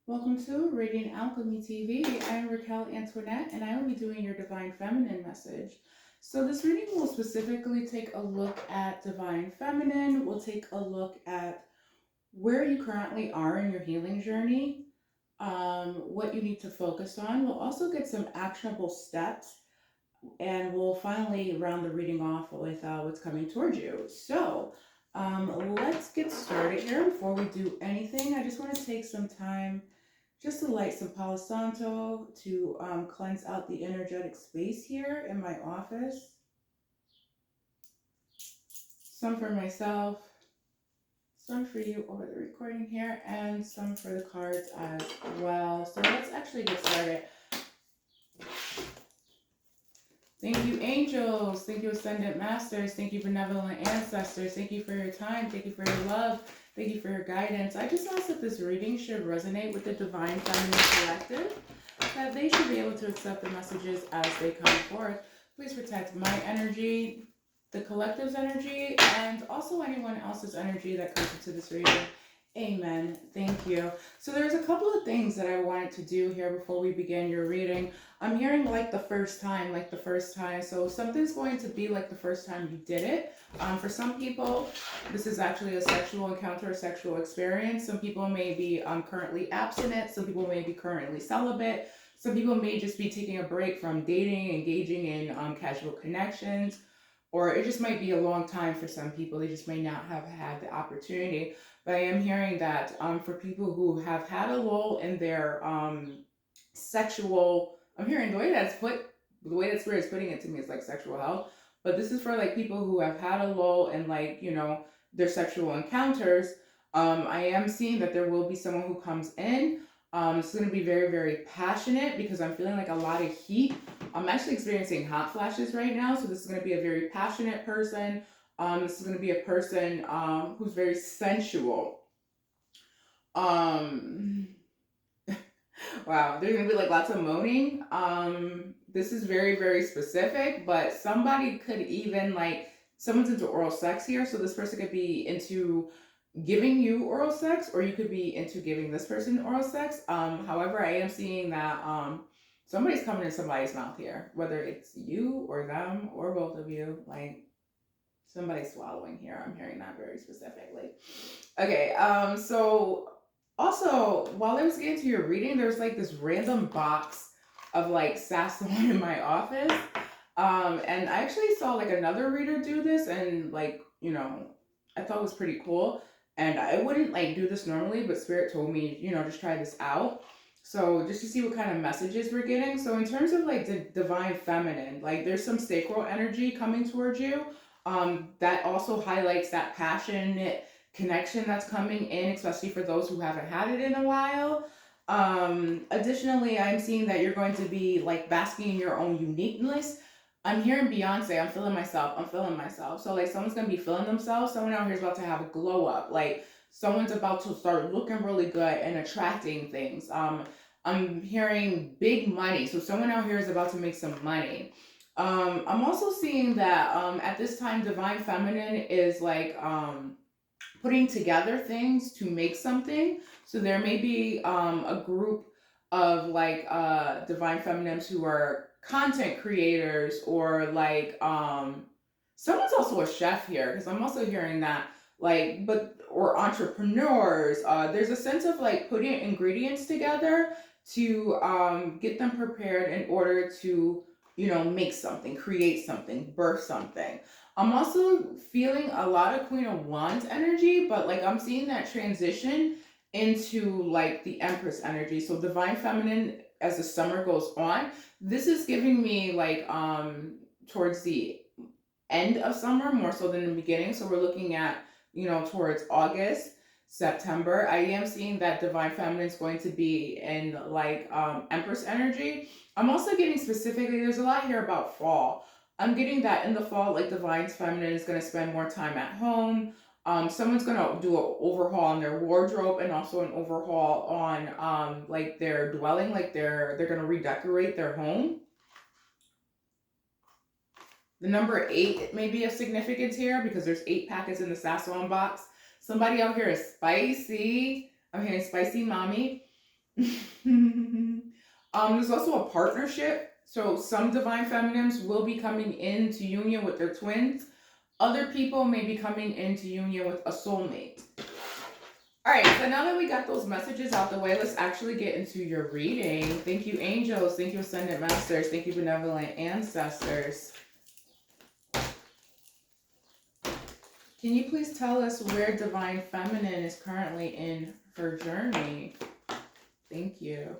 Welcome to Radiant Alchemy TV. I am Raquel Antoinette and I will be doing your Divine Feminine message. So, this reading will specifically take a look at Divine Feminine. We'll take a look at where you currently are in your healing journey, what you need to focus on. We'll also get some actionable steps and we'll finally round the reading off with what's coming towards you. So, let's get started here. Before we do anything, I just want to take some time just to light some Palo Santo to cleanse out the energetic space here in my office. Some for myself, some for you over the recording here, and some for the cards as well. So let's actually get started. Thank you, angels. Thank you, ascendant masters. Thank you, benevolent ancestors. Thank you for your time. Thank you for your love. Thank you for your guidance. I just ask that this reading should resonate with the Divine Feminine Collective, that they should be able to accept the messages as they come forth. Please protect my energy, the collective's energy, and also anyone else's energy that comes into this reading. Amen. Thank you. So there's a couple of things that I wanted to do here before we begin your reading. I'm hearing like the first time. So something's going to be like the first time you did it. For some people, this is actually a sexual encounter, a sexual experience. Some people may be currently abstinent. Some people may be currently celibate. Some people may just be taking a break from dating, engaging in casual connections, or it just might be a long time for some people. They just may not have had the opportunity. But I am hearing that for people who have had a lull in their sexual, I'm hearing the way that Spirit is putting it to me is like sexual health. But this is for like people who have had a lull in their sexual encounters. I am seeing that there will be someone who comes in. It's going to be very, very passionate because I'm feeling like a lot of heat. I'm actually experiencing hot flashes right now. So this is going to be a very passionate person. This is going to be a person who's very sensual. Wow, there's going to be like lots of moaning. This is very, very specific, but somebody could even someone's into oral sex here. So this person could be into giving you oral sex, or you could be into giving this person oral sex. However, I am seeing that somebody's coming in somebody's mouth here, whether it's you or them or both of you. Like somebody's swallowing here. I'm hearing that very specifically. Okay, so also while I was getting to your reading, there's like this random box of like Sassoon in my office. And I actually saw like another reader do this, and I thought it was pretty cool. And I wouldn't like do this normally, but Spirit told me, just try this out. So just to see what kind of messages we're getting. So in terms of like the Divine Feminine, like there's some sacral energy coming towards you. That also highlights that passionate connection that's coming in, especially for those who haven't had it in a while. Additionally, I'm seeing that you're going to be like basking in your own uniqueness. I'm hearing Beyonce. I'm feeling myself. So like someone's gonna be feeling themselves. Someone out here is about to have a glow up. Like someone's about to start looking really good and attracting things. I'm hearing big money. So someone out here is about to make some money. I'm also seeing that at this time, Divine Feminine is like putting together things to make something. So there may be a group of Divine Feminines who are content creators, or someone's also a chef here, because I'm also hearing that or entrepreneurs. There's a sense of like putting ingredients together to get them prepared in order to make something, create something, birth something. I'm also feeling a lot of Queen of Wands energy, but like I'm seeing that transition into like the Empress energy. So Divine Feminine, as the summer goes on, this is giving me towards the end of summer more so than the beginning. So we're looking at towards August, September. I am seeing that Divine Feminine is going to be in Empress energy. I'm also getting specifically, there's a lot here about fall. I'm getting that in the fall, like Divine Feminine is going to spend more time at home. Someone's going to do an overhaul on their wardrobe, and also an overhaul on their dwelling, like they're going to redecorate their home. The number 8 may be of significance here because there's 8 packets in the Sassoon box. Somebody out here is spicy. I'm hearing spicy mommy. There's also a partnership. So some divine feminines will be coming into union with their twins. Other people may be coming into union with a soulmate. All right, so now that we got those messages out the way, let's actually get into your reading. Thank you, angels. Thank you, ascendant masters. Thank you, benevolent ancestors. Can you please tell us where divine feminine is currently in her journey? Thank you.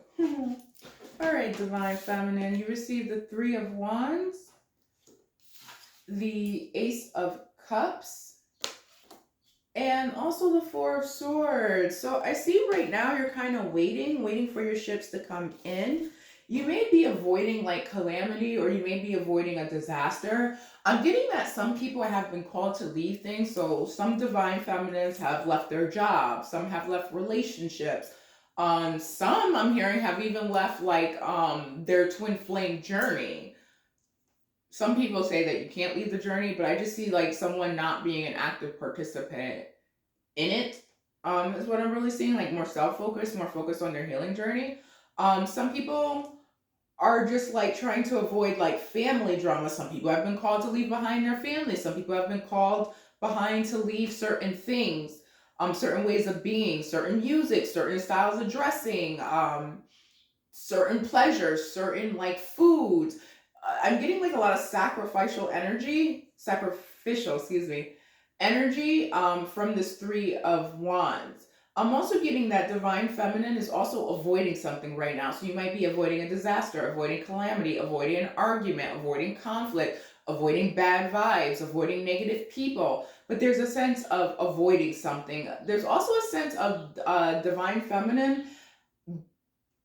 All right, divine feminine, you received the 3 of Wands, the Ace of Cups, and also the 4 of Swords. So I see right now you're kind of waiting for your ships to come in. You may be avoiding like calamity, or you may be avoiding a disaster. I'm getting that some people have been called to leave things. So some divine feminines have left their jobs. Some have left relationships. Some I'm hearing have even left like their twin flame journey. Some people say that you can't leave the journey, but I just see like someone not being an active participant in it, is what I'm really seeing, like more self-focused, more focused on their healing journey. Some people are just like trying to avoid like family drama. Some people have been called to leave behind their family. Some people have been called behind to leave certain things, certain ways of being, certain music, certain styles of dressing, certain pleasures, certain like foods. I'm getting like a lot of sacrificial, excuse me, energy from this 3 of Wands. I'm also getting that divine feminine is also avoiding something right now. So you might be avoiding a disaster, avoiding calamity, avoiding an argument, avoiding conflict, avoiding bad vibes, avoiding negative people. But there's a sense of avoiding something. There's also a sense of divine feminine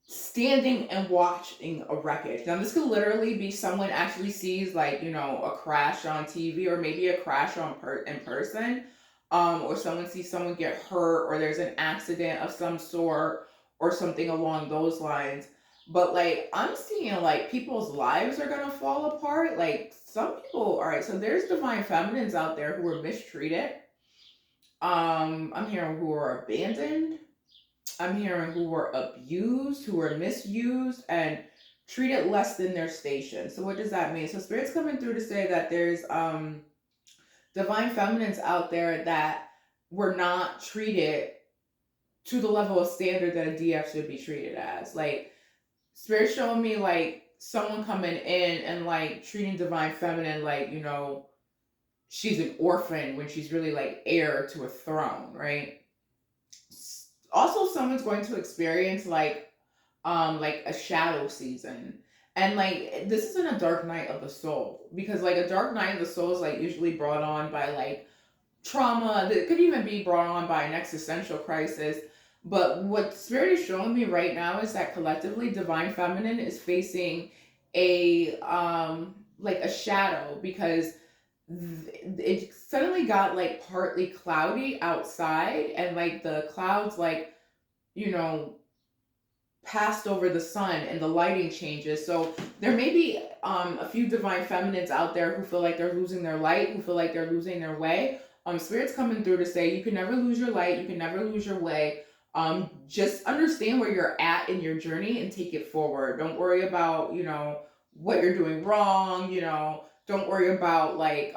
standing and watching a wreckage. Now, this could literally be someone actually sees like, you know, a crash on TV, or maybe a crash in person, or someone sees someone get hurt, or there's an accident of some sort, or something along those lines. But like, I'm seeing like people's lives are gonna fall apart. Like some people, all right, so there's divine feminines out there who are mistreated. I'm hearing who are abandoned. I'm hearing who were abused, who were misused, and treated less than their station. So what does that mean? So Spirit's coming through to say that there's divine feminines out there that were not treated to the level of standard that a DF should be treated as. Like Spirit's showing me like someone coming in and like treating divine feminine like, you know, she's an orphan when she's really like heir to a throne, right? Also, someone's going to experience like a shadow season, and like this isn't a dark night of the soul, because like a dark night of the soul is like usually brought on by like trauma, that could even be brought on by an existential crisis. But what Spirit is showing me right now is that collectively divine feminine is facing a like a shadow, because it suddenly got like partly cloudy outside, and like the clouds like, you know, passed over the sun and the lighting changes. So there may be a few divine feminines out there who feel like they're losing their light, who feel like they're losing their way. Spirit's coming through to say you can never lose your light, you can never lose your way. Just understand where you're at in your journey and take it forward. Don't worry about, you know, what you're doing wrong, you know, don't worry about like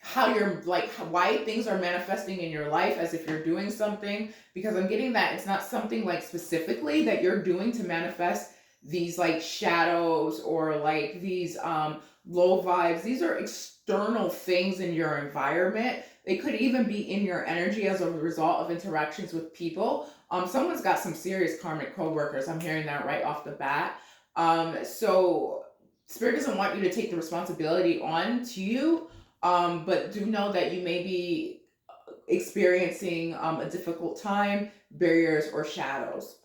how you're like why things are manifesting in your life as if you're doing something, because I'm getting that it's not something like specifically that you're doing to manifest these like shadows, or like these low vibes. These are external things in your environment. They could even be in your energy as a result of interactions with people. Someone's got some serious karmic co-workers. I'm hearing that right off the bat. So Spirit doesn't want you to take the responsibility on to you, but do know that you may be experiencing a difficult time, barriers, or shadows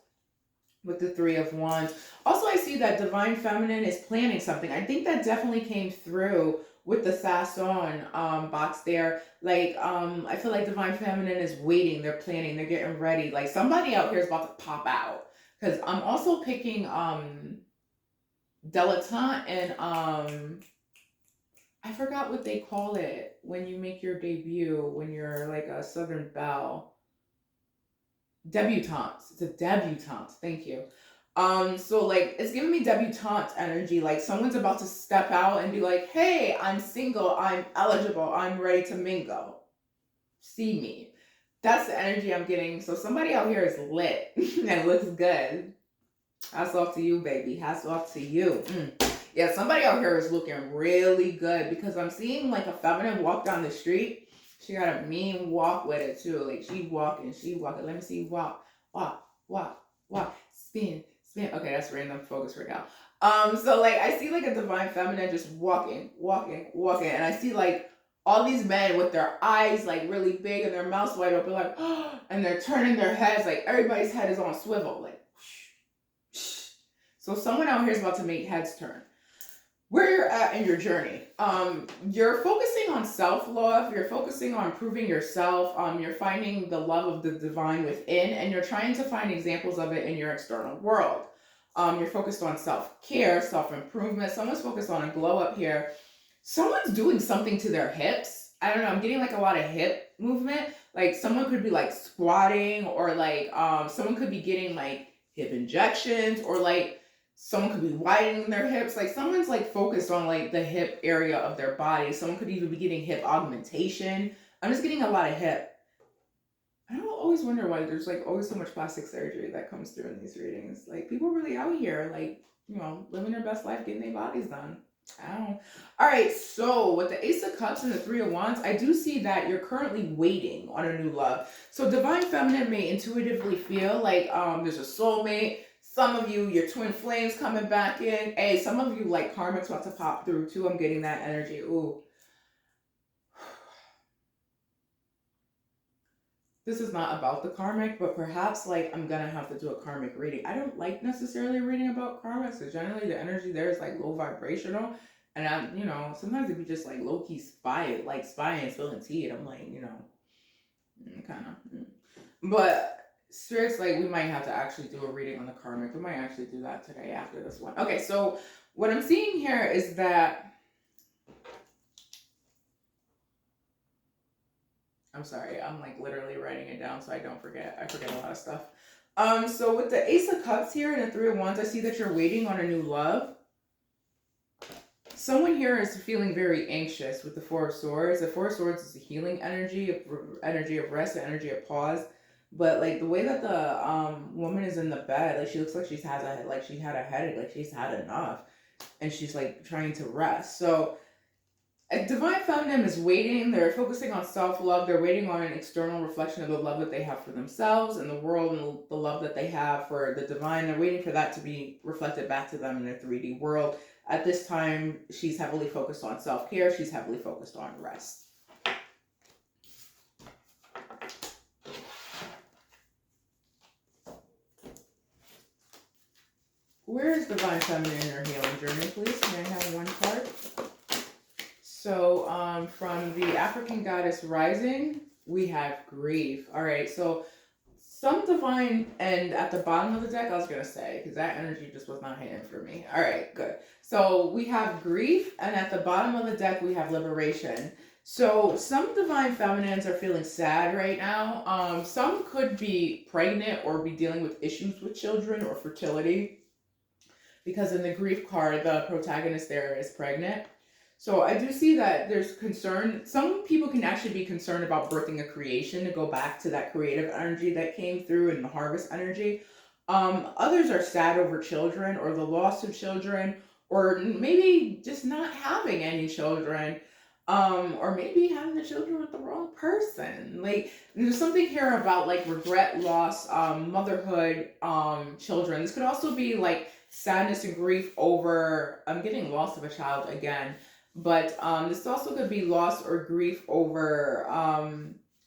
with the 3 of Wands. Also, I see that divine feminine is planning something. I think that definitely came through with the Sasson box there. Like, I feel like divine feminine is waiting, they're planning, they're getting ready. Like somebody out here is about to pop out. Because I'm also picking dilettante and I forgot what they call it when you make your debut, when you're like a Southern Belle. debutante. It's a debutante. Thank you. So like it's giving me debutante energy. Like someone's about to step out and be like, "Hey, I'm single. I'm eligible. I'm ready to mingle. See me." That's the energy I'm getting. So somebody out here is lit and looks good. Hats off to you, baby. Hats off to you. Yeah, somebody out here is looking really good because I'm seeing like a feminine walk down the street. She got a mean walk with it too. Like she walking. Let me see. Walk, walk, walk, walk. Spin, spin. Okay, that's random focus right now. So like I see like a divine feminine just walking, walking, walking, and I see like all these men with their eyes like really big and their mouths wide open, like, and they're turning their heads like everybody's head is on swivel, like. So someone out here is about to make heads turn. Where you're at in your journey, you're focusing on self-love, you're focusing on improving yourself, you're finding the love of the divine within, and you're trying to find examples of it in your external world. You're focused on self-care, self-improvement. Someone's focused on a glow up here. Someone's doing something to their hips. I don't know, I'm getting like a lot of hip movement. Like someone could be like squatting, or like someone could be getting like hip injections, or like someone could be widening their hips. Like someone's like focused on like the hip area of their body. Someone could even be getting hip augmentation. I'm just getting a lot of hip. I don't always wonder why there's like always so much plastic surgery that comes through in these readings. Like people are really out here, like, you know, living their best life, getting their bodies done. I don't know. All right, so with the Ace of Cups and the Three of Wands, I do see that you're currently waiting on a new love. So Divine Feminine may intuitively feel like there's a soulmate. Some of you, your twin flames coming back in. Hey, some of you like karmic's about to pop through too. I'm getting that energy. Ooh. This is not about the karmic, but perhaps like I'm gonna have to do a karmic reading. I don't like necessarily reading about karma, so generally the energy there is like low vibrational. And I'm, you know, sometimes it be just like low key spying, spilling tea. And I'm like, you know, kind of. But spirits, like, we might have to actually do a reading on the karmic. We might actually do that today after this one. Okay, so what I'm seeing here is that, I'm sorry, I'm like literally writing it down so I don't forget. I forget a lot of stuff. So with the Ace of Cups here and the Three of Wands, I see that you're waiting on a new love. Someone here is feeling very anxious with the Four of Swords. The Four of Swords is a healing energy of rest, energy of pause. But like the way that the woman is in the bed, like she looks like she had a headache, like she's had enough, and she's like trying to rest. So a Divine Feminine is waiting. They're focusing on self-love. They're waiting on an external reflection of the love that they have for themselves and the world, and the love that they have for the divine. They're waiting for that to be reflected back to them in their 3D world. At this time, she's heavily focused on self-care. She's heavily focused on rest. Where is Divine Feminine in your healing journey, please? May I have one card? So from the African Goddess Rising, we have grief. All right, so some divine, and at the bottom of the deck, I was going to say, because that energy just was not hitting for me. All right, good. So we have grief, and at the bottom of the deck, we have liberation. So some divine feminines are feeling sad right now. Some could be pregnant or be dealing with issues with children or fertility, because in the grief card, the protagonist there is pregnant. So I do see that there's concern. Some people can actually be concerned about birthing a creation, to go back to that creative energy that came through in the harvest energy. Others are sad over children or the loss of children, or maybe just not having any children, or maybe having the children with the wrong person. Like there's something here about like regret, loss, motherhood, children. This could also be like sadness and grief over, I'm getting loss of a child again. But this also could be loss or grief over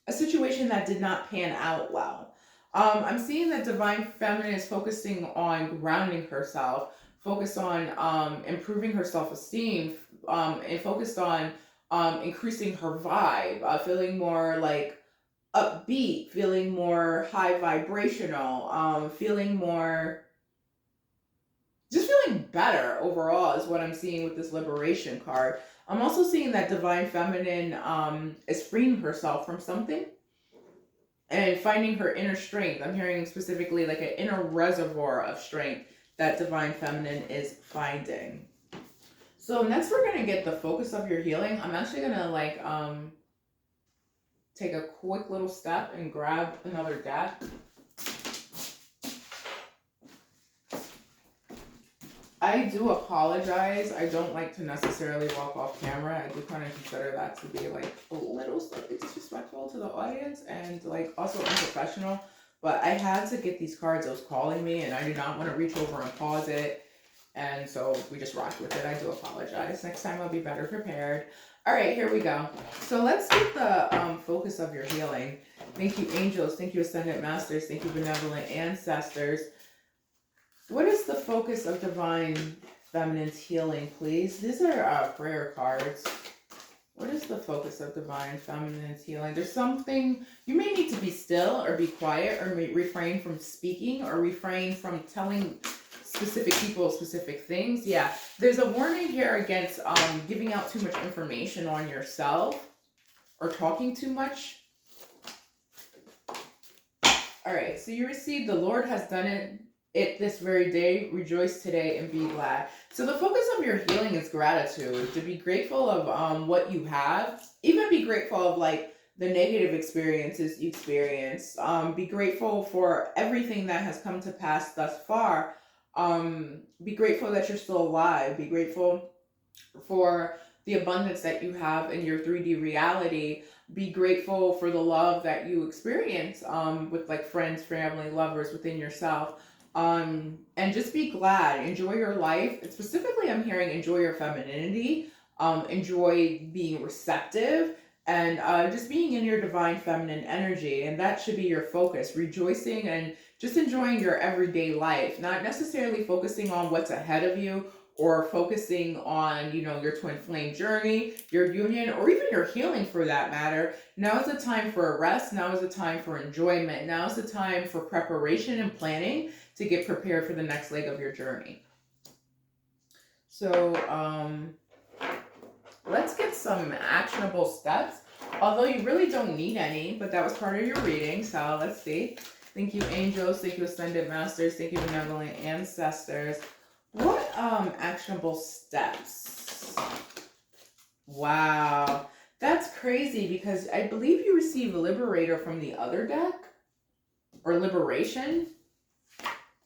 a situation that did not pan out well. I'm seeing that Divine Feminine is focusing on grounding herself, focused on improving her self-esteem, and focused on increasing her vibe, feeling more like upbeat, feeling more high vibrational, feeling more, just feeling better overall is what I'm seeing with this liberation card. I'm also seeing that Divine Feminine is freeing herself from something. and finding her inner strength. I'm hearing specifically like an inner reservoir of strength that divine feminine is finding. So next we're gonna get the focus of your healing. I'm actually gonna like take a quick little step and grab another deck. I do apologize. I don't like to necessarily walk off camera. I do kind of consider that to be like a little slightly disrespectful to the audience and like also unprofessional. But I had to get these cards. It was calling me, and I did not want to reach over and pause it. And so we just rocked with it. I do apologize. Next time I'll be better prepared. All right, here we go. So let's get the focus of your healing. Thank you, angels. Thank you, ascendant masters. Thank you, benevolent ancestors. What is the focus of divine feminine's healing, please? These are prayer cards. What is the focus of divine feminine's healing? There's something, you may need to be still or be quiet or refrain from speaking or refrain from telling specific people specific things. Yeah, there's a warning here against giving out too much information on yourself or talking too much. All right, so you received, the Lord has done it this very day. Rejoice today and be glad. So the focus of your healing is gratitude. To be grateful of what you have. Even be grateful of like the negative experiences you experienced. Be grateful for everything that has come to pass thus far. Be grateful that you're still alive. Be grateful for the abundance that you have in your 3D reality. Be grateful for the love that you experience with like friends, family, lovers within yourself. And just be glad, enjoy your life. And specifically, I'm hearing enjoy your femininity, enjoy being receptive, and just being in your divine feminine energy. And that should be your focus, rejoicing and just enjoying your everyday life, not necessarily focusing on what's ahead of you or focusing on, you know, your twin flame journey, your union, or even your healing for that matter. Now is the time for a rest. Now is the time for enjoyment. Now is the time for preparation and planning to get prepared for the next leg of your journey. So let's get some actionable steps. Although you really don't need any, but that was part of your reading. So let's see. Thank you, angels. Thank you, ascended masters. Thank you, benevolent ancestors. What actionable steps? Wow, that's crazy because I believe you received Liberator from the other deck, or Liberation.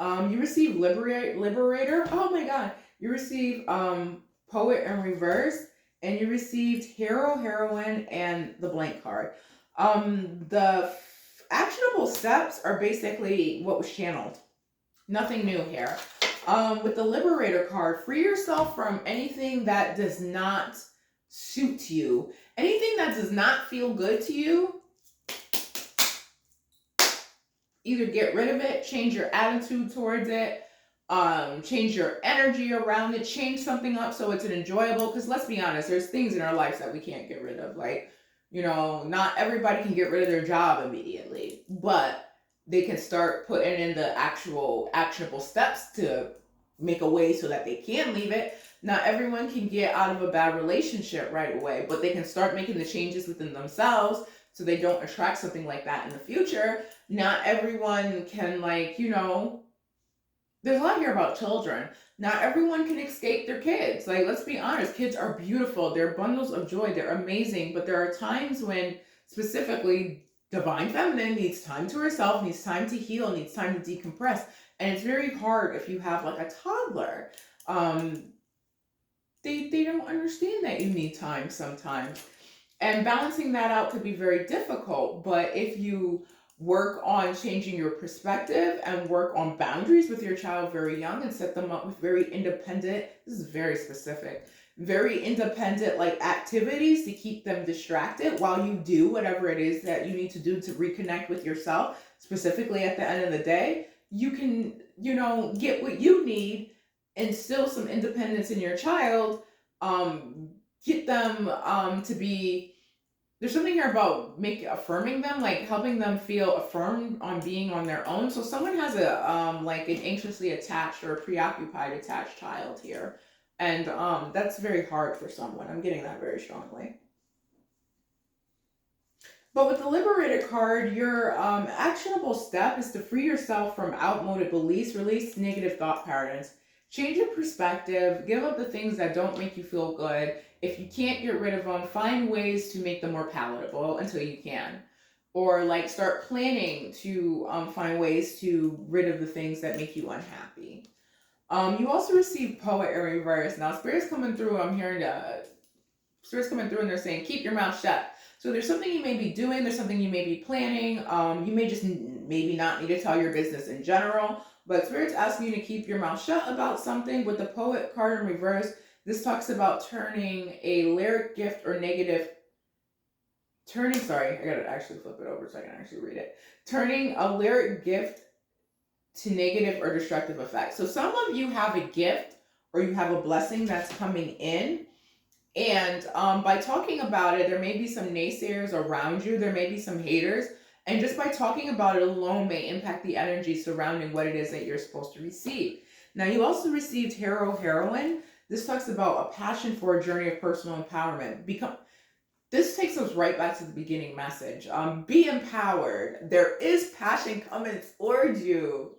You received Liberator. Oh my God, you received Poet in reverse, and you received Hero, Heroine, and the blank card. The actionable steps are basically what was channeled. Nothing new here. With the Liberator card, free yourself from anything that does not suit you. Anything that does not feel good to you, either get rid of it, change your attitude towards it, change your energy around it, change something up so it's an enjoyable, because let's be honest, there's things in our lives that we can't get rid of. Like, you know, not everybody can get rid of their job immediately, but they can start putting in the actual actionable steps to make a way so that they can leave it. Not everyone can get out of a bad relationship right away, but they can start making the changes within themselves so they don't attract something like that in the future. Not everyone can, like, you know, there's a lot here about children. Not everyone can escape their kids. Like, let's be honest, kids are beautiful. They're bundles of joy. They're amazing. But there are times when specifically divine feminine needs time to herself, needs time to heal, needs time to decompress. And it's very hard if you have like a toddler. They don't understand that you need time sometimes. And balancing that out could be very difficult. But if you work on changing your perspective and work on boundaries with your child very young and set them up with very independent, this is very specific, very independent like activities to keep them distracted while you do whatever it is that you need to do to reconnect with yourself, specifically at the end of the day, you can, you know, get what you need, instill some independence in your child, get them to be, there's something here about affirming them, like helping them feel affirmed on being on their own. So someone has a like an anxiously attached or preoccupied attached child here, and that's very hard for someone. I'm getting that very strongly. But with the Liberated card, your actionable step is to free yourself from outmoded beliefs, release negative thought patterns, change your perspective, give up the things that don't make you feel good. If you can't get rid of them, find ways to make them more palatable until you can. Or like start planning to find ways to rid of the things that make you unhappy. You also receive Poet in reverse. Now, Spirit's coming through. I'm hearing Spirit's coming through and they're saying, keep your mouth shut. So there's something you may be doing, there's something you may be planning. You may just maybe not need to tell your business in general, but Spirit's asking you to keep your mouth shut about something. With the Poet card in reverse, this talks about turning a lyric gift or negative, sorry, I gotta actually flip it over so I can actually read it. Turning a lyric gift to negative or destructive effects. So some of you have a gift or you have a blessing that's coming in. And by talking about it, there may be some naysayers around you. There may be some haters. And just by talking about it alone may impact the energy surrounding what it is that you're supposed to receive. Now, you also received Hero Heroine. This talks about a passion for a journey of personal empowerment. This takes us right back to the beginning message. Be empowered. There is passion coming towards you.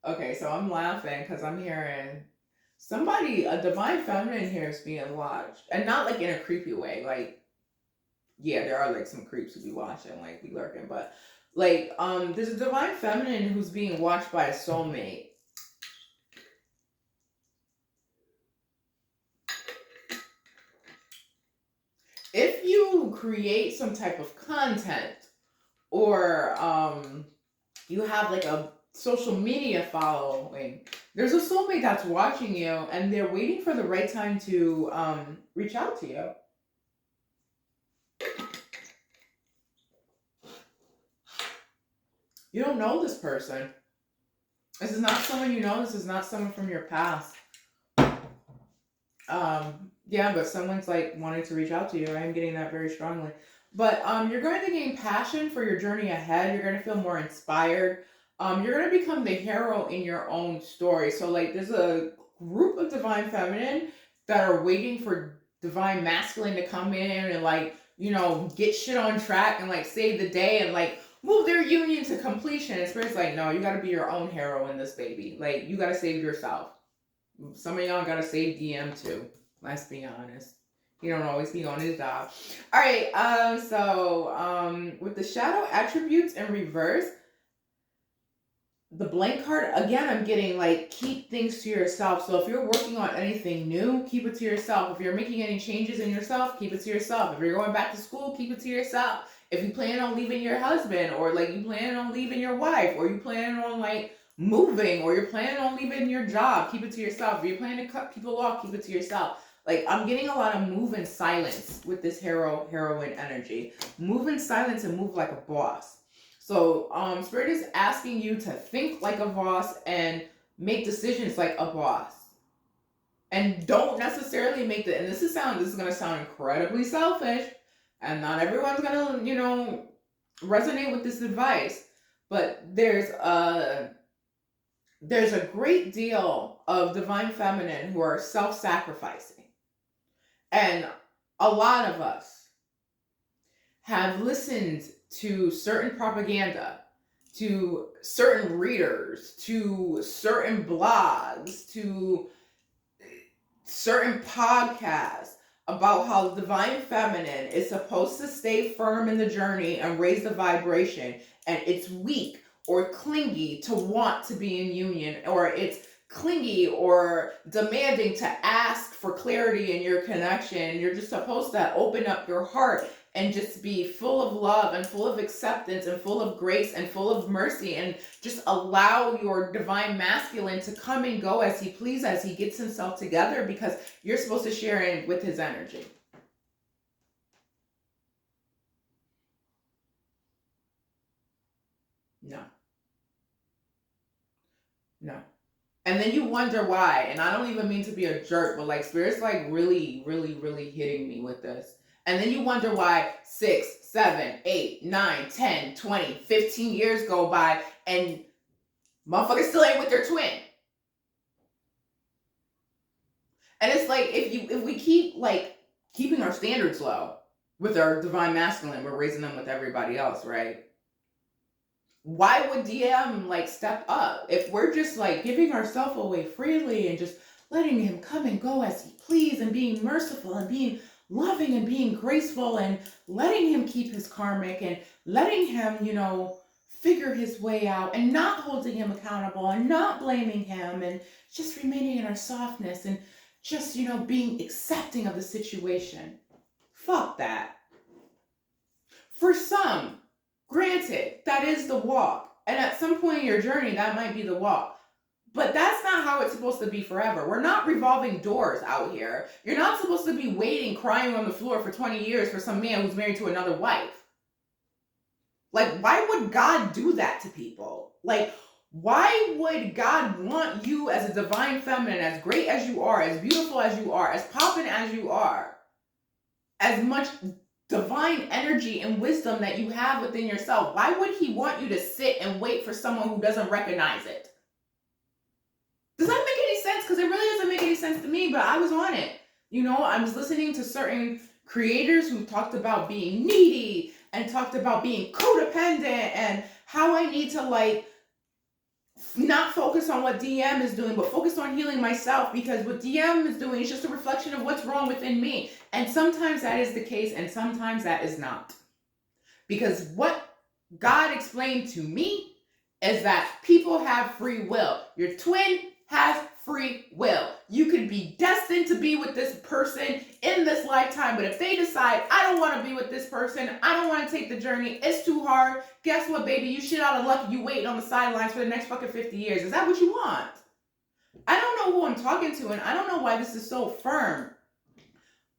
Okay, so I'm laughing because I'm hearing somebody, a divine feminine here is being watched. And not like in a creepy way. Like, yeah, there are like some creeps who be watching, like be lurking. But like, there's a divine feminine who's being watched by a soulmate. If you create some type of content or you have like a social media following, there's a soulmate that's watching you and they're waiting for the right time to reach out to you. You don't know this person. This is not someone you know. This is not someone from your past. Yeah, but someone's like wanting to reach out to you. I am getting that very strongly. But you're going to gain passion for your journey ahead. You're going to feel more inspired. You're going to become the hero in your own story. So like there's a group of divine feminine that are waiting for divine masculine to come in and like, you know, get shit on track and like save the day and like move their union to completion. And Spirit's like, no, you got to be your own hero in this, baby. Like you got to save yourself. Some of y'all got to save DM too. Let's be honest. He don't always be on his job. All right. So with the shadow attributes in reverse, the blank card, again, I'm getting like, keep things to yourself. So if you're working on anything new, keep it to yourself. If you're making any changes in yourself, keep it to yourself. If you're going back to school, keep it to yourself. If you plan on leaving your husband, or like you plan on leaving your wife, or you plan on like moving, or you're planning on leaving your job, keep it to yourself. If you're planning to cut people off, keep it to yourself. Like, I'm getting a lot of move in silence with this heroine energy. Move in silence and move like a boss. So, Spirit is asking you to think like a boss and make decisions like a boss. And don't necessarily make and this is going to sound incredibly selfish, and not everyone's going to, you know, resonate with this advice, but there's a great deal of divine feminine who are self-sacrificing. And a lot of us have listened to certain propaganda, to certain readers, to certain blogs, to certain podcasts about how the divine feminine is supposed to stay firm in the journey and raise the vibration, and it's weak or clingy to want to be in union, or it's clingy or demanding to ask for clarity in your connection. You're just supposed to open up your heart and just be full of love and full of acceptance and full of grace and full of mercy, and just allow your divine masculine to come and go as he pleases, as he gets himself together, because you're supposed to share in with his energy. No. And then you wonder why. And I don't even mean to be a jerk, but like Spirit's like really, really, really hitting me with this. And then you wonder why 6, 7, 8, 9, 10, 20, 15 years go by and motherfuckers still ain't with their twin. And it's like, if we keep like keeping our standards low, With our divine masculine, we're raising them with everybody else, right? Why would DM like step up if we're just like giving ourselves away freely and just letting him come and go as he please and being merciful and being loving and being graceful and letting him keep his karmic and letting him, figure his way out and not holding him accountable and not blaming him and just remaining in our softness and just, being accepting of the situation. Fuck that. For some, granted, that is the walk. And at some point in your journey, that might be the walk. But that's not how it's supposed to be forever. We're not revolving doors out here. You're not supposed to be waiting, crying on the floor for 20 years for some man who's married to another wife. Like, why would God do that to people? Like, why would God want you as a divine feminine, as great as you are, as beautiful as you are, as popping as you are, as much divine energy and wisdom that you have within yourself? Why would he want you to sit and wait for someone who doesn't recognize it? Does that make any sense? Because it really doesn't make any sense to me, but I was on it. I was listening to certain creators who talked about being needy and talked about being codependent and how I need to not focus on what DM is doing, but focus on healing myself, because what DM is doing is just a reflection of what's wrong within me. And sometimes that is the case and sometimes that is not. Because what God explained to me is that people have free will. Your twin has free will. You could be destined to be with this person in this lifetime, but if they decide, I don't want to be with this person, I don't want to take the journey, it's too hard, guess what, baby? You shit out of luck, you waiting on the sidelines for the next fucking 50 years. Is that what you want? I don't know who I'm talking to, and I don't know why this is so firm,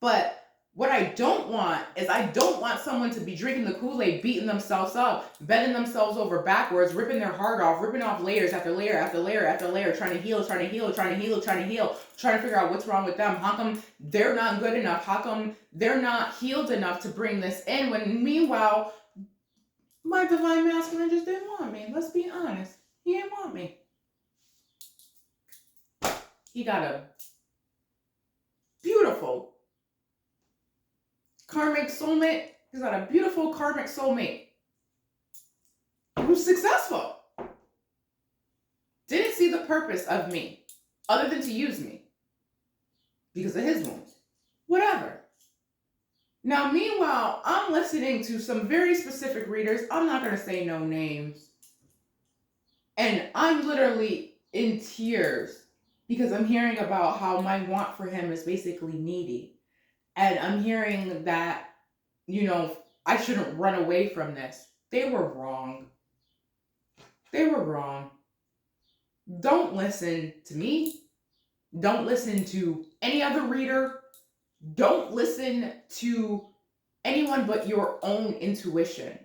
but what I don't want is I don't want someone to be drinking the Kool-Aid, beating themselves up, bending themselves over backwards, ripping their heart off, ripping off layers after layer after layer after layer, trying to heal, trying to figure out what's wrong with them. How come they're not good enough? How come they're not healed enough to bring this in? When meanwhile, my divine masculine just didn't want me. Let's be honest. He didn't want me. He got a beautiful karmic soulmate. He's got a beautiful karmic soulmate who's successful. Didn't see the purpose of me other than to use me because of his wounds. Whatever. Now, meanwhile, I'm listening to some very specific readers. I'm not going to say no names. And I'm literally in tears because I'm hearing about how my want for him is basically needy. And I'm hearing that, I shouldn't run away from this. They were wrong. Don't listen to me. Don't listen to any other reader. Don't listen to anyone but your own intuition.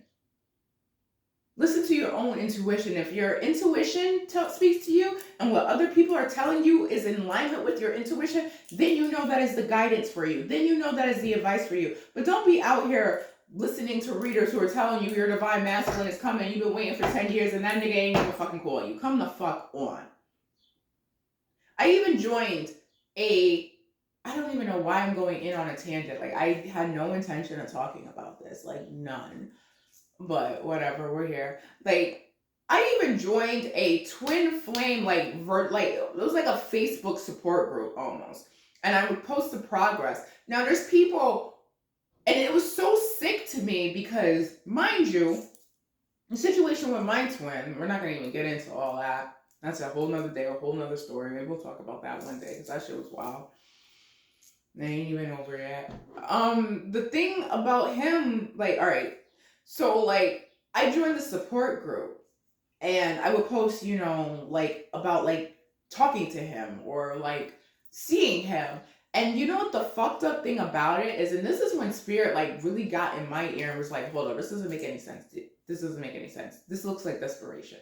Listen to your own intuition. If your intuition speaks to you and what other people are telling you is in alignment with your intuition, then you know that is the guidance for you. Then you know that is the advice for you. But don't be out here listening to readers who are telling you your divine masculine is coming, you've been waiting for 10 years, and that nigga ain't even fucking calling you. Come the fuck on. I even joined I don't even know why I'm going in on a tangent. I had no intention of talking about this. None. But whatever, we're here. I even joined a twin flame, it was like a Facebook support group almost. And I would post the progress. Now there's people, and it was so sick to me because, mind you, the situation with my twin, we're not going to even get into all that. That's a whole nother day, a whole nother story. Maybe we'll talk about that one day because that shit was wild. They ain't even over yet. The thing about him, alright. So, I joined the support group, and I would post, about, talking to him, or, seeing him. And you know what the fucked up thing about it is, and this is when Spirit, really got in my ear and was like, hold on, this doesn't make any sense. This doesn't make any sense. This looks like desperation.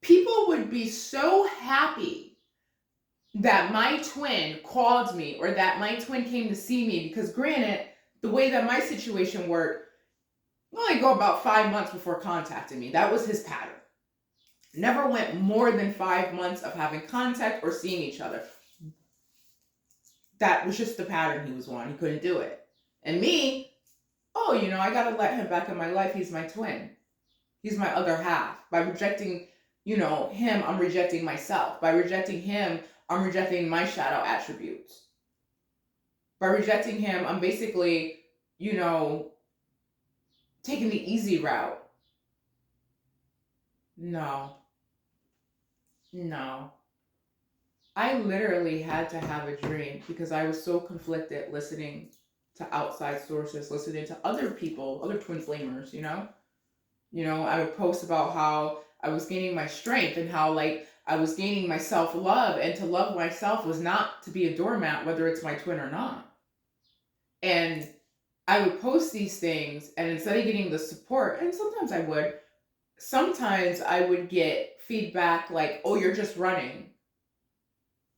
People would be so happy that my twin called me, or that my twin came to see me, because granted, the way that my situation worked, only go about 5 months before contacting me. That was his pattern. Never went more than 5 months of having contact or seeing each other. That was just the pattern he was on. He couldn't do it. And me, oh, I gotta let him back in my life. He's my twin. He's my other half. By rejecting, him, I'm rejecting myself. By rejecting him, I'm rejecting my shadow attributes. By rejecting him, I'm basically, you know, taking the easy route. No, no. I literally had to have a dream because I was so conflicted listening to outside sources, listening to other people, other twin flamers, I would post about how I was gaining my strength and how like I was gaining my self-love, and to love myself was not to be a doormat, whether it's my twin or not. And I would post these things, and instead of getting the support, and sometimes I would get feedback like, oh, you're just running.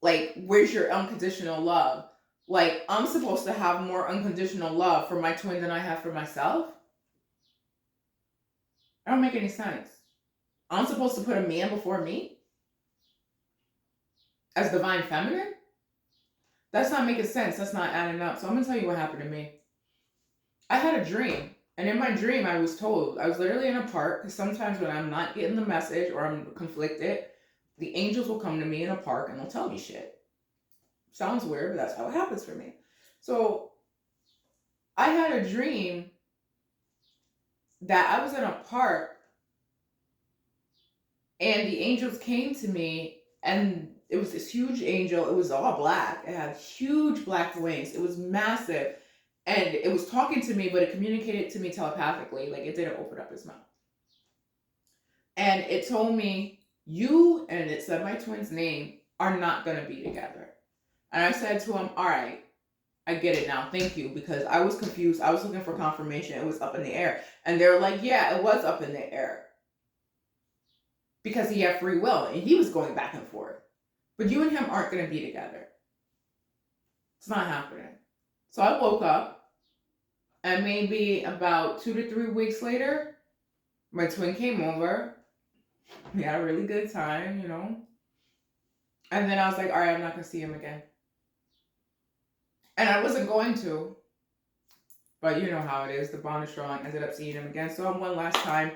Like, where's your unconditional love? Like, I'm supposed to have more unconditional love for my twin than I have for myself? I don't make any sense. I'm supposed to put a man before me as divine feminine? That's not making sense. That's not adding up. So I'm going to tell you what happened to me. I had a dream. And in my dream, I was told, I was literally in a park, because sometimes when I'm not getting the message or I'm conflicted, the angels will come to me in a park and they'll tell me shit. Sounds weird, but that's how it happens for me. So I had a dream that I was in a park and the angels came to me, and it was this huge angel. It was all black. It had huge black wings. It was massive. And it was talking to me, but it communicated to me telepathically. Like, it didn't open up its mouth. And it told me, you, and it said my twin's name, are not going to be together. And I said to him, all right, I get it now. Thank you. Because I was confused. I was looking for confirmation. It was up in the air. And they were like, yeah, it was up in the air. Because he had free will and he was going back and forth. But you and him aren't going to be together. It's not happening. So I woke up, and maybe about 2 to 3 weeks later, my twin came over. We had a really good time, And then I was like, all right, I'm not going to see him again. And I wasn't going to. But you know how it is. The bond is strong. I ended up seeing him again. So one last time,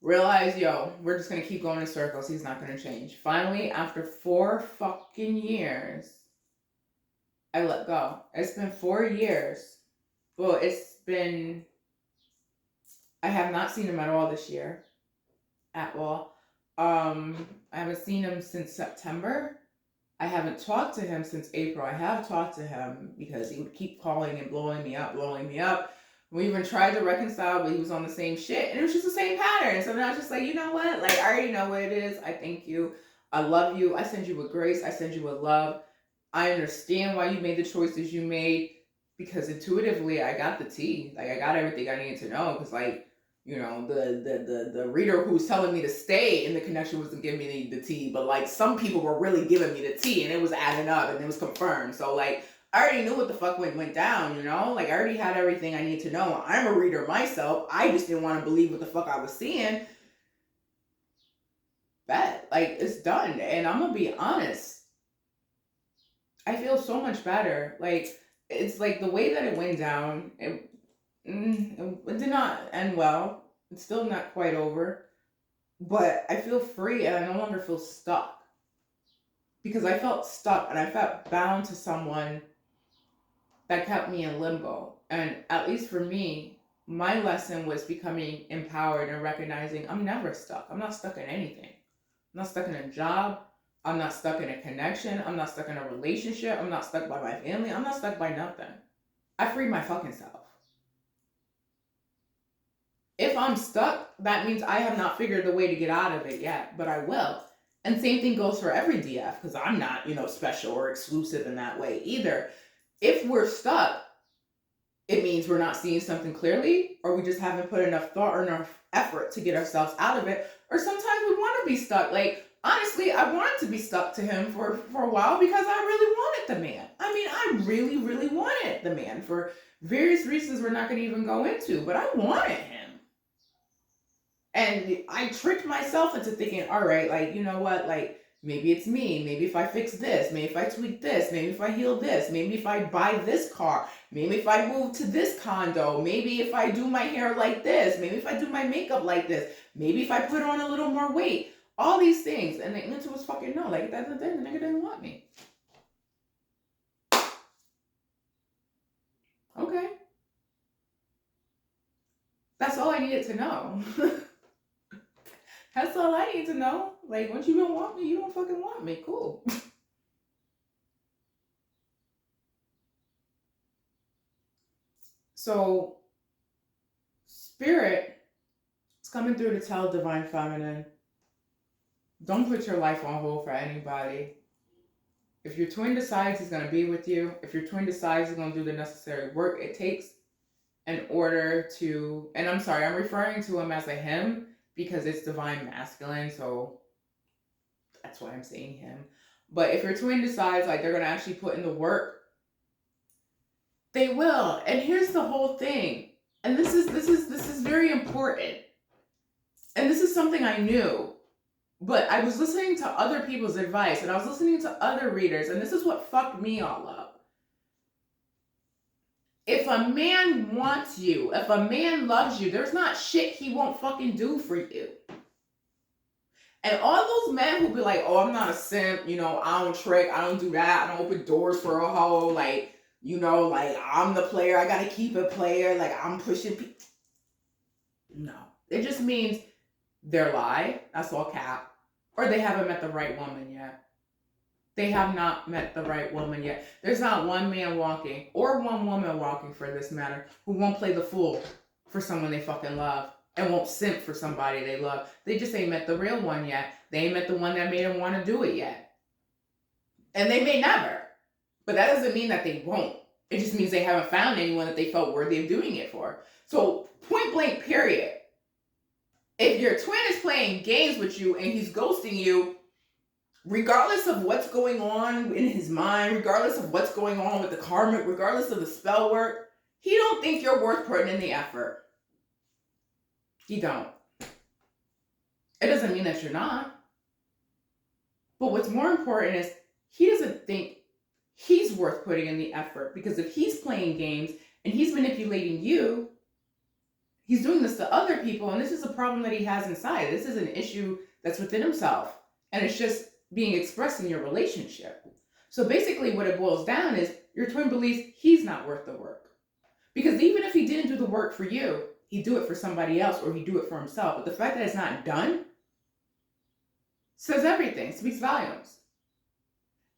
realized, we're just going to keep going in circles. He's not going to change. Finally, after 4 fucking years, I let go. It's been 4 years. Well, I have not seen him at all this year. At all. I haven't seen him since September. I haven't talked to him since April. I have talked to him because he would keep calling and blowing me up. We even tried to reconcile, but he was on the same shit. And it was just the same pattern. So then I was just like, you know what? Like, I already know what it is. I thank you. I love you. I send you with grace. I send you with love. I understand why you made the choices you made, because intuitively I got the tea. Like, I got everything I needed to know, because like, the reader who was telling me to stay in the connection wasn't giving me the tea, but like some people were really giving me the tea, and it was adding up and it was confirmed. So like, I already knew what the fuck went down, like I already had everything I need to know. I'm a reader myself. I just didn't want to believe what the fuck I was seeing. But like, it's done. And I'm gonna be honest, I feel so much better. Like, it's like the way that it went down, it did not end well. It's still not quite over. But I feel free, and I no longer feel stuck. Because I felt stuck and I felt bound to someone that kept me in limbo. And at least for me, my lesson was becoming empowered and recognizing I'm never stuck. I'm not stuck in anything. I'm not stuck in a job. I'm not stuck in a connection. I'm not stuck in a relationship. I'm not stuck by my family. I'm not stuck by nothing. I freed my fucking self. If I'm stuck, that means I have not figured the way to get out of it yet, but I will. And same thing goes for every DF, because I'm not, special or exclusive in that way either. If we're stuck, it means we're not seeing something clearly, or we just haven't put enough thought or enough effort to get ourselves out of it. Or sometimes we want to be stuck. Like, honestly, I wanted to be stuck to him for a while because I really wanted the man. I mean, I really, really wanted the man for various reasons we're not going to even go into, but I wanted him. And I tricked myself into thinking, all right, like, you know what, like, Maybe it's me. Maybe if I fix this. Maybe if I tweak this. Maybe if I heal this. Maybe if I buy this car. Maybe if I move to this condo. Maybe if I do my hair like this. Maybe if I do my makeup like this. Maybe if I put on a little more weight. All these things. And the answer was fucking no. Like, that's the thing. The nigga didn't want me. Okay. That's all I needed to know. That's all I need to know. Like, once you don't want me, you don't fucking want me. Cool. So, Spirit is coming through to tell Divine Feminine, don't put your life on hold for anybody. If your twin decides he's going to be with you, if your twin decides he's going to do the necessary work it takes in order to, and I'm sorry, I'm referring to him as a him because it's divine masculine, so that's why I'm saying him. But if your twin decides like they're going to actually put in the work, they will. And here's the whole thing. And this is very important. And this is something I knew. But I was listening to other people's advice and I was listening to other readers, and this is what fucked me all up. If a man wants you, if a man loves you, there's not shit he won't fucking do for you. And all those men who be like, oh, I'm not a simp, you know, I don't trick, I don't do that, I don't open doors for a hoe, like, you know, like, I'm the player, I gotta keep it player, like, I'm pushing people. No. It just means they're lie, that's all cap, or they haven't met the right woman yet. They have not met the right woman yet. There's not one man walking, or one woman walking for this matter, who won't play the fool for someone they fucking love and won't simp for somebody they love. They just ain't met the real one yet. They ain't met the one that made them want to do it yet. And they may never. But that doesn't mean that they won't. It just means they haven't found anyone that they felt worthy of doing it for. So, point blank, period. If your twin is playing games with you and he's ghosting you, regardless of what's going on in his mind, regardless of what's going on with the karmic, regardless of the spell work, he don't think you're worth putting in the effort. He don't. It doesn't mean that you're not. But what's more important is he doesn't think he's worth putting in the effort, because if he's playing games and he's manipulating you, he's doing this to other people, and this is a problem that he has inside. This is an issue that's within himself, and it's just being expressed in your relationship. So basically what it boils down is your twin believes he's not worth the work. Because even if he didn't do the work for you, he'd do it for somebody else, or he'd do it for himself. But the fact that it's not done says everything, speaks volumes.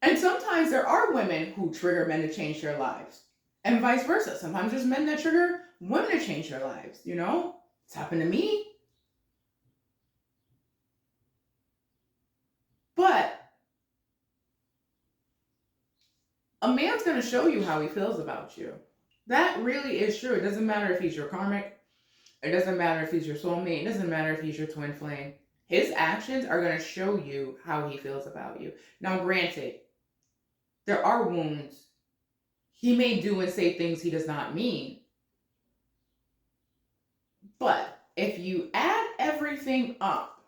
And sometimes there are women who trigger men to change their lives. And vice versa. Sometimes there's men that trigger women to change their lives, you know? It's happened to me. But a man's going to show you how he feels about you. That really is true. It doesn't matter if he's your karmic. It doesn't matter if he's your soulmate. It doesn't matter if he's your twin flame. His actions are going to show you how he feels about you. Now, granted, there are wounds. He may do and say things he does not mean. But if you add everything up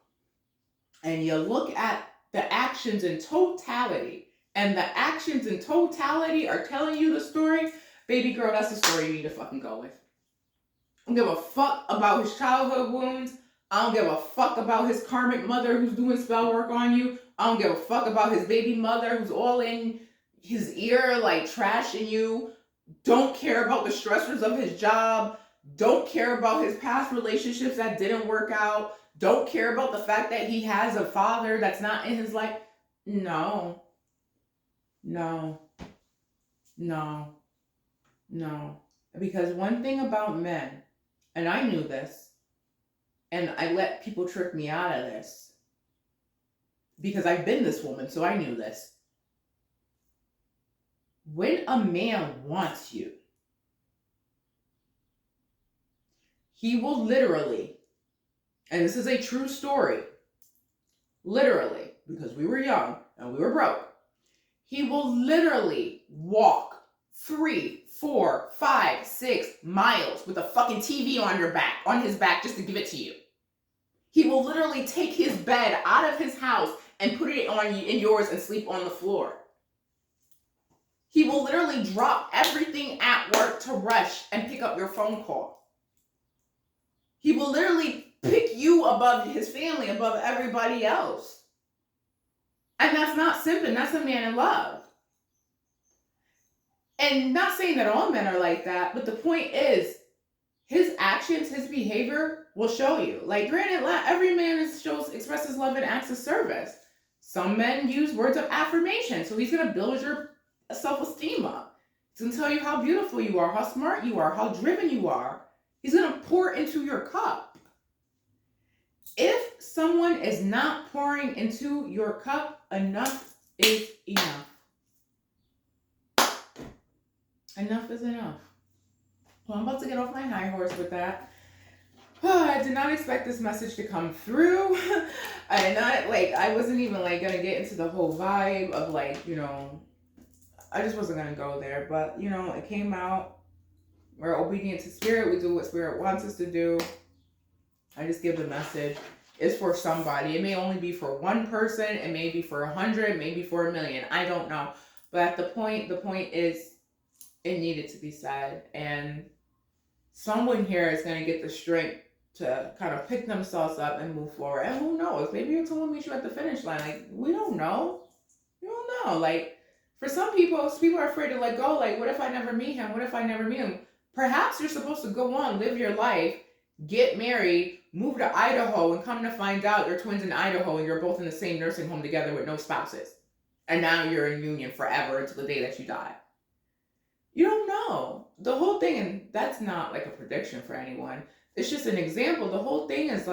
and you look at the actions in totality, and the actions in totality are telling you the story, baby girl, that's the story you need to fucking go with. I don't give a fuck about his childhood wounds. I don't give a fuck about his karmic mother who's doing spell work on you. I don't give a fuck about his baby mother who's all in his ear, like trashing you. Don't care about the stressors of his job. Don't care about his past relationships that didn't work out. Don't care about the fact that he has a father that's not in his life. No. Because one thing about men, and I knew this, and I let people trick me out of this, because I've been this woman, so I knew this. When a man wants you, he will literally, and this is a true story, literally, because we were young and we were broke, he will literally walk 3, 4, 5, 6 miles with a fucking TV on his back just to give it to you. He will literally take his bed out of his house and put it on in yours and sleep on the floor. He will literally drop everything at work to rush and pick up your phone call. He will literally pick you above his family, above everybody else. And that's not simping, that's a man in love. And not saying that all men are like that, but the point is, his actions, his behavior will show you. Like, granted, every man expresses love and acts of service. Some men use words of affirmation, so he's going to build your self-esteem up. He's going to tell you how beautiful you are, how smart you are, how driven you are. He's going to pour into your cup. If someone is not pouring into your cup, enough is enough. Enough is enough. Well, I'm about to get off my high horse with that. I did not expect this message to come through. I wasn't even gonna get into the whole vibe of I just wasn't gonna go there. But it came out. We're obedient to spirit. We do what spirit wants us to do. I just give the message. It's for somebody. It may only be for one person. It may be for 100, maybe for 1,000,000. I don't know. But the point is, it needed to be said. And someone here is going to get the strength to kind of pick themselves up and move forward. And who knows? Maybe someone meets you at the finish line. We don't know. You don't know. For some people are afraid to let go. What if I never meet him? What if I never meet him? Perhaps you're supposed to go on, live your life, get married, move to Idaho, and come to find out you're twins in Idaho and you're both in the same nursing home together with no spouses. And now you're in union forever until the day that you die. You don't know. The whole thing, and that's not a prediction for anyone. It's just an example. The whole thing is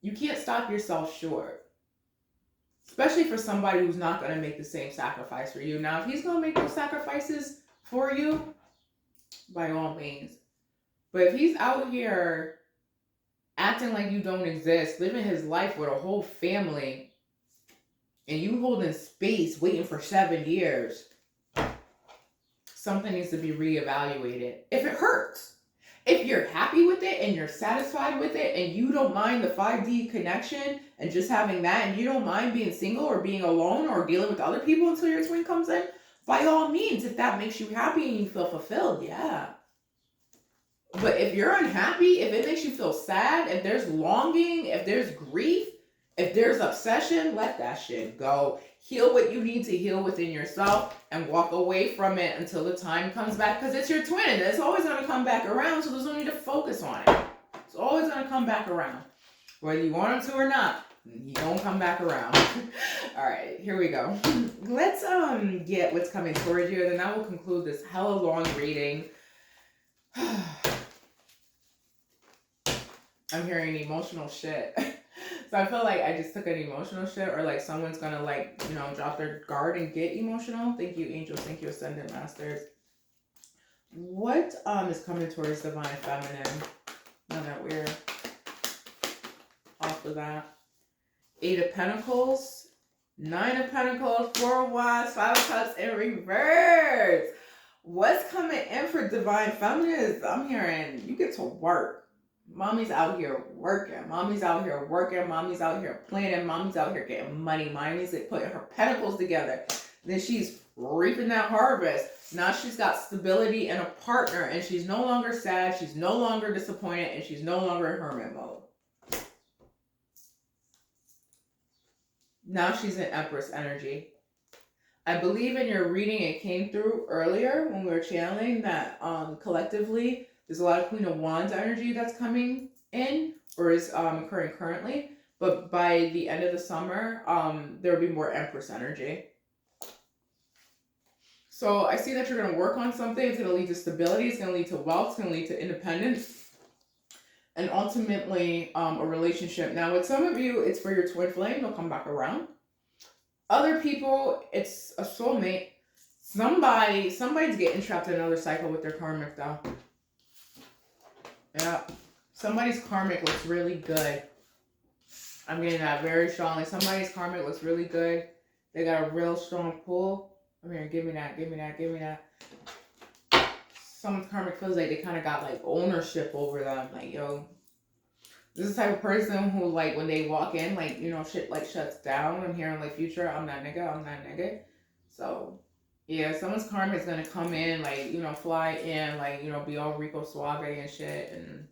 you can't stop yourself short. Especially for somebody who's not going to make the same sacrifice for you. Now, if he's going to make those sacrifices for you, by all means. But if he's out here acting like you don't exist, living his life with a whole family, and you holding space, waiting for 7 years, something needs to be reevaluated. If it hurts, if you're happy with it and you're satisfied with it and you don't mind the 5D connection and just having that, and you don't mind being single or being alone or dealing with other people until your twin comes in, by all means, if that makes you happy and you feel fulfilled, yeah. But if you're unhappy, if it makes you feel sad, if there's longing, if there's grief, if there's obsession, let that shit go. Heal what you need to heal within yourself and walk away from it until the time comes back, because it's your twin. It's always going to come back around, so there's no need to focus on it. It's always going to come back around. Whether you want him to or not, he don't come back around. All right, here we go. Let's get what's coming towards you, and then I will conclude this hella long reading. I'm hearing emotional shit. So I feel like I just took an emotional shit, or someone's gonna drop their guard and get emotional. Thank you, angels. Thank you, ascendant masters. What is coming towards divine feminine? Now that we're off of that. 8 of Pentacles, 9 of Pentacles, 4 of Wands, 5 of Cups in reverse. What's coming in for divine feminine? I'm hearing you get to work. Mommy's out here working. Mommy's out here working. Mommy's out here planning. Mommy's out here getting money. Mommy's putting her pentacles together. Then she's reaping that harvest. Now she's got stability and a partner, and she's no longer sad. She's no longer disappointed, and she's no longer in hermit mode. Now she's in Empress energy. I believe in your reading, it came through earlier when we were channeling that collectively, there's a lot of Queen of Wands energy that's coming in, or is occurring currently. But by the end of the summer, there will be more Empress energy. So I see that you're going to work on something. It's going to lead to stability. It's going to lead to wealth. It's going to lead to independence. And ultimately, a relationship. Now, with some of you, it's for your twin flame. They'll come back around. Other people, it's a soulmate. Somebody's getting trapped in another cycle with their karmic, though. Yeah, somebody's karmic looks really good. I'm getting that very strongly. Somebody's karmic looks really good. They got a real strong pull. Come here, give me that, give me that, give me that. Someone's karmic feels like they kind of got ownership over them. Yo, This is the type of person who, like, when they walk in, like, you know, shit, like, shuts down. I'm hearing, like, future, I'm that nigga, I'm that nigga. So, yeah, someone's karma is gonna come in, like, you know, fly in, like, you know, be all Rico Suave and shit, and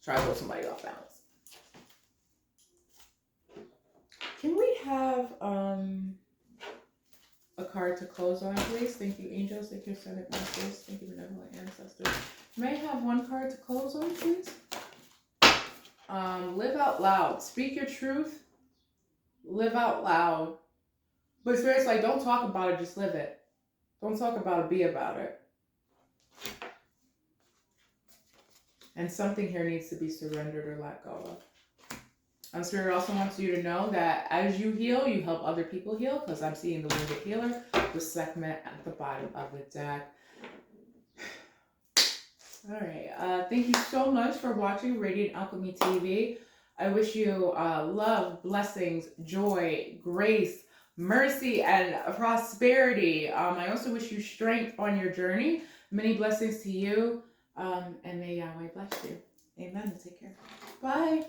try to throw somebody off balance. Can we have, a card to close on, please? Thank you, angels. Thank you, Ascended Masters. Thank you, benevolent ancestors. May I have one card to close on, please? Live out loud. Speak your truth. Live out loud. But Spirit's like, don't talk about it, just live it. Don't talk about it, be about it. And something here needs to be surrendered or let go of. Spirit also wants you to know that as you heal, you help other people heal, because I'm seeing the wounded healer, the segment at the bottom of the deck. All right. Thank you so much for watching Radiant Alchemy TV. I wish you love, blessings, joy, grace, mercy, and prosperity. I also wish you strength on your journey. Many blessings to you. And may Yahweh bless you. Amen. Take care. Bye.